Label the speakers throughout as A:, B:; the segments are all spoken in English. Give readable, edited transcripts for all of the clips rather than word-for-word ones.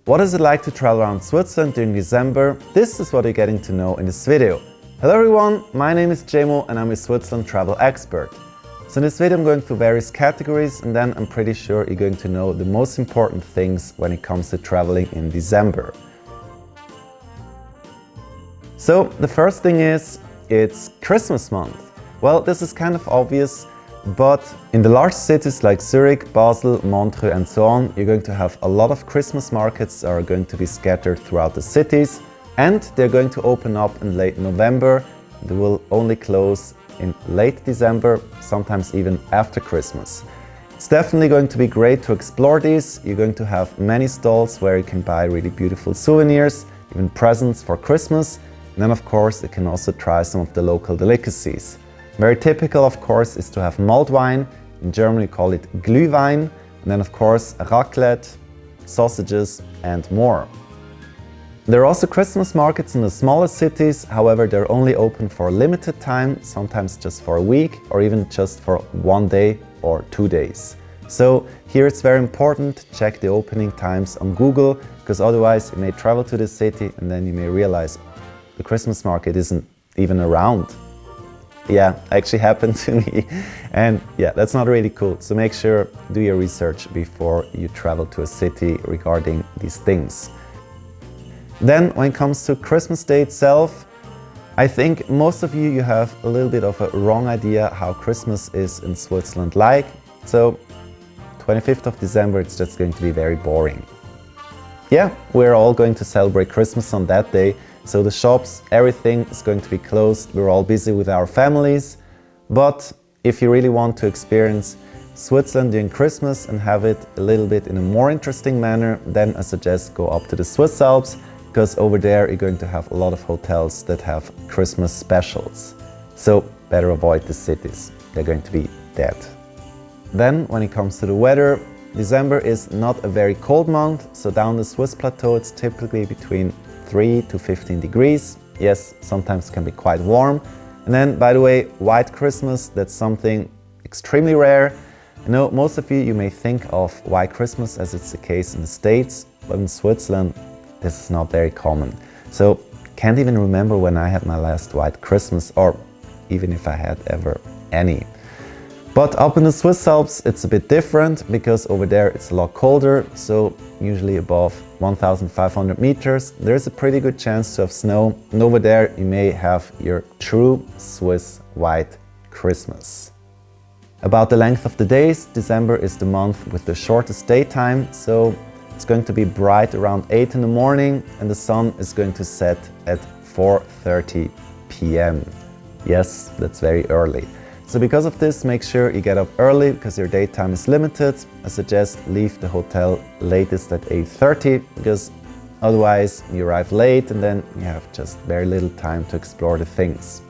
A: What is it like to travel around Switzerland during December? This is what you're getting to know in this video. Hello everyone, my name is Jemo and I'm a Switzerland travel expert. So in this video I'm going through various categories and then I'm pretty sure you're going to know the most important things when it comes to traveling in December. So the first thing is, it's Christmas month. Well, this is kind of obvious, but in the large cities like Zürich, Basel, Montreux and so on, you're going to have a lot of Christmas markets that are going to be scattered throughout the cities, and they're going to open up in late November. They will only close in late December, sometimes even after Christmas. It's definitely going to be great to explore these. You're going to have many stalls where you can buy really beautiful souvenirs, even presents for Christmas. And then of course you can also try some of the local delicacies. Very typical, of course, is to have mulled wine. In German we call it Glühwein. And then of course raclette, sausages and more. There are also Christmas markets in the smaller cities, however they're only open for a limited time, sometimes just for a week or even just for 1 day or 2 days. So here it's very important to check the opening times on Google, because otherwise you may travel to the city and then you may realize the Christmas market isn't even around. Yeah, actually happened to me, and yeah, that's not really cool. So make sure do your research before you travel to a city regarding these things. Then when it comes to Christmas Day itself, I think most of you have a little bit of a wrong idea how Christmas is in Switzerland like. So 25th of December, it's just going to be very boring. Yeah, we're all going to celebrate Christmas on that day. So the shops, everything is going to be closed. We're all busy with our families. But if you really want to experience Switzerland during Christmas and have it a little bit in a more interesting manner, then I suggest go up to the Swiss Alps, because over there you're going to have a lot of hotels that have Christmas specials. So better avoid the cities. They're going to be dead. Then when it comes to the weather, December is not a very cold month. So down the Swiss plateau it's typically between 3 to 15 degrees. Yes, sometimes can be quite warm. And then, by the way, White Christmas, that's something extremely rare. I know most of you may think of White Christmas as it's the case in the States, but in Switzerland, this is not very common. So, can't even remember when I had my last White Christmas, or even if I had ever any. But up in the Swiss Alps, it's a bit different, because over there it's a lot colder, so usually above 1,500 meters, there's a pretty good chance to have snow, and over there you may have your true Swiss White Christmas. About the length of the days, December is the month with the shortest daytime, so it's going to be bright around 8 in the morning and the sun is going to set at 4:30 p.m. Yes, that's very early. So because of this, make sure you get up early because your daytime is limited. I suggest leave the hotel latest at 8:30, because otherwise you arrive late and then you have just very little time to explore the things.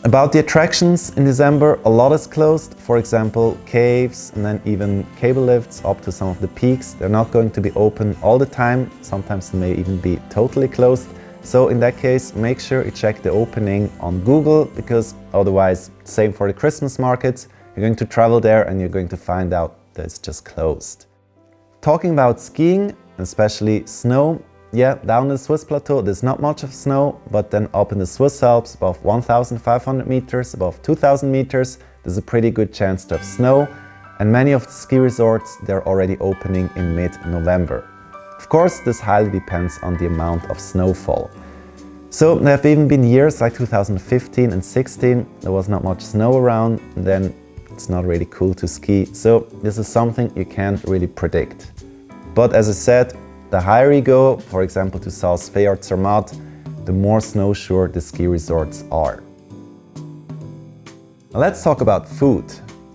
A: About the attractions in December, a lot is closed. For example, caves and then even cable lifts up to some of the peaks. They're not going to be open all the time. Sometimes they may even be totally closed. So in that case, make sure you check the opening on Google, because otherwise, same for the Christmas markets, you're going to travel there and you're going to find out that it's just closed. Talking about skiing, especially snow, yeah, down the Swiss plateau there's not much of snow, but then up in the Swiss Alps, above 1,500 meters, above 2,000 meters, there's a pretty good chance to have snow, and many of the ski resorts, they're already opening in mid-November. Of course, this highly depends on the amount of snowfall. So there have even been years like 2015 and 16, there was not much snow around, and then it's not really cool to ski. So this is something you can't really predict. But as I said, the higher you go, for example to Salzfee or Zermatt, the more snow-sure the ski resorts are. Now let's talk about food.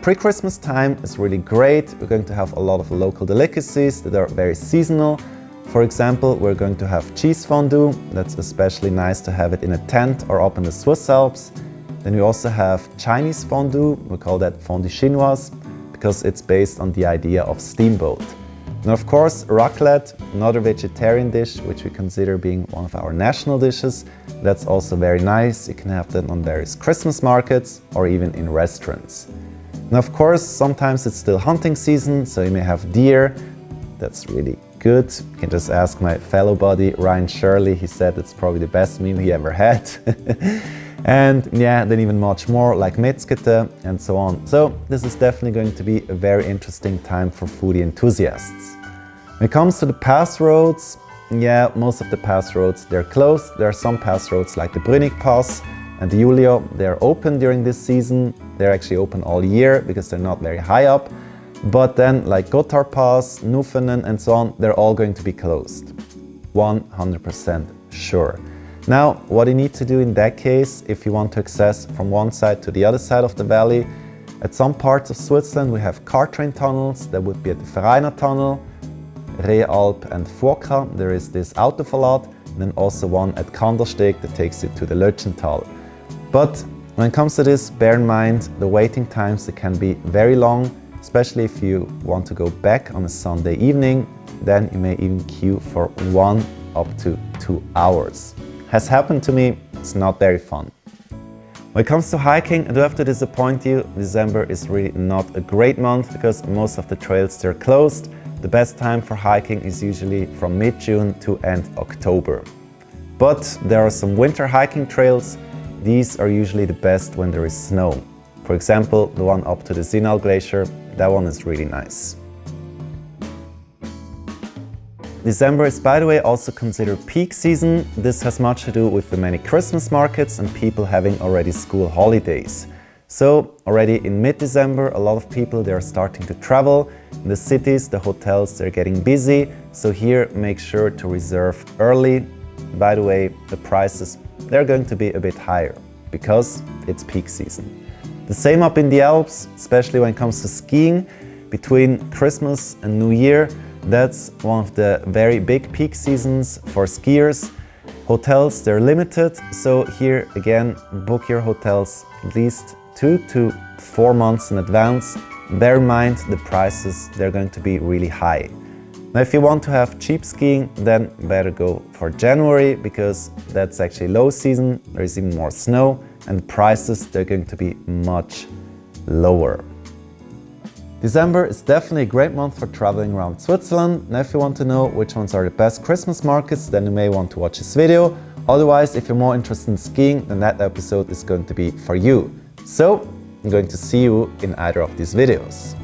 A: Pre-Christmas time is really great. We're going to have a lot of local delicacies that are very seasonal. For example, we're going to have cheese fondue. That's especially nice to have it in a tent or up in the Swiss Alps. Then we also have Chinese fondue. We call that fondue chinoise because it's based on the idea of steamboat. And of course, raclette, another vegetarian dish which we consider being one of our national dishes. That's also very nice. You can have that on various Christmas markets or even in restaurants. And of course, sometimes it's still hunting season, so you may have deer. That's really good. You can just ask my fellow buddy Ryan Shirley. He said it's probably the best meal he ever had. And yeah, then even much more like Metzgete and so on. So this is definitely going to be a very interesting time for foodie enthusiasts. When it comes to the pass roads, yeah, most of the pass roads, they're closed. There are some pass roads like the Brünig Pass and the Julio, they're open during this season. They're actually open all year because they're not very high up. But then like Gotthard Pass, Nufenen and so on, they're all going to be closed. 100% sure. Now, what you need to do in that case, if you want to access from one side to the other side of the valley, at some parts of Switzerland we have car train tunnels. That would be at the Vereiner Tunnel, Realp and Furka. There is this Autoverlad, and then also one at Kandersteg that takes you to the Lötschental. But when it comes to this, bear in mind the waiting times, they can be very long, especially if you want to go back on a Sunday evening. Then you may even queue for 1 up to 2 hours. Has happened to me, it's not very fun. When it comes to hiking, I do have to disappoint you. December is really not a great month because most of the trails they're closed. The best time for hiking is usually from mid-June to end October. But there are some winter hiking trails. These are usually the best when there is snow. For example, the one up to the Zinal Glacier, that one is really nice. December is, by the way, also considered peak season. This has much to do with the many Christmas markets and people having already school holidays. So already in mid-December, a lot of people, they are starting to travel. In the cities, the hotels, they're getting busy. So here, make sure to reserve early. By the way, the prices, they're going to be a bit higher because it's peak season. The same up in the Alps, especially when it comes to skiing. Between Christmas and New Year, that's one of the very big peak seasons for skiers. Hotels, they're limited, so here again, book your hotels at least 2 to 4 months in advance. Bear in mind the prices, they're going to be really high. Now if you want to have cheap skiing, then better go for January because that's actually low season, there's even more snow and the prices, they're going to be much lower. December is definitely a great month for traveling around Switzerland. Now if you want to know which ones are the best Christmas markets, then you may want to watch this video. Otherwise, if you're more interested in skiing, then that episode is going to be for you. So, I'm going to see you in either of these videos.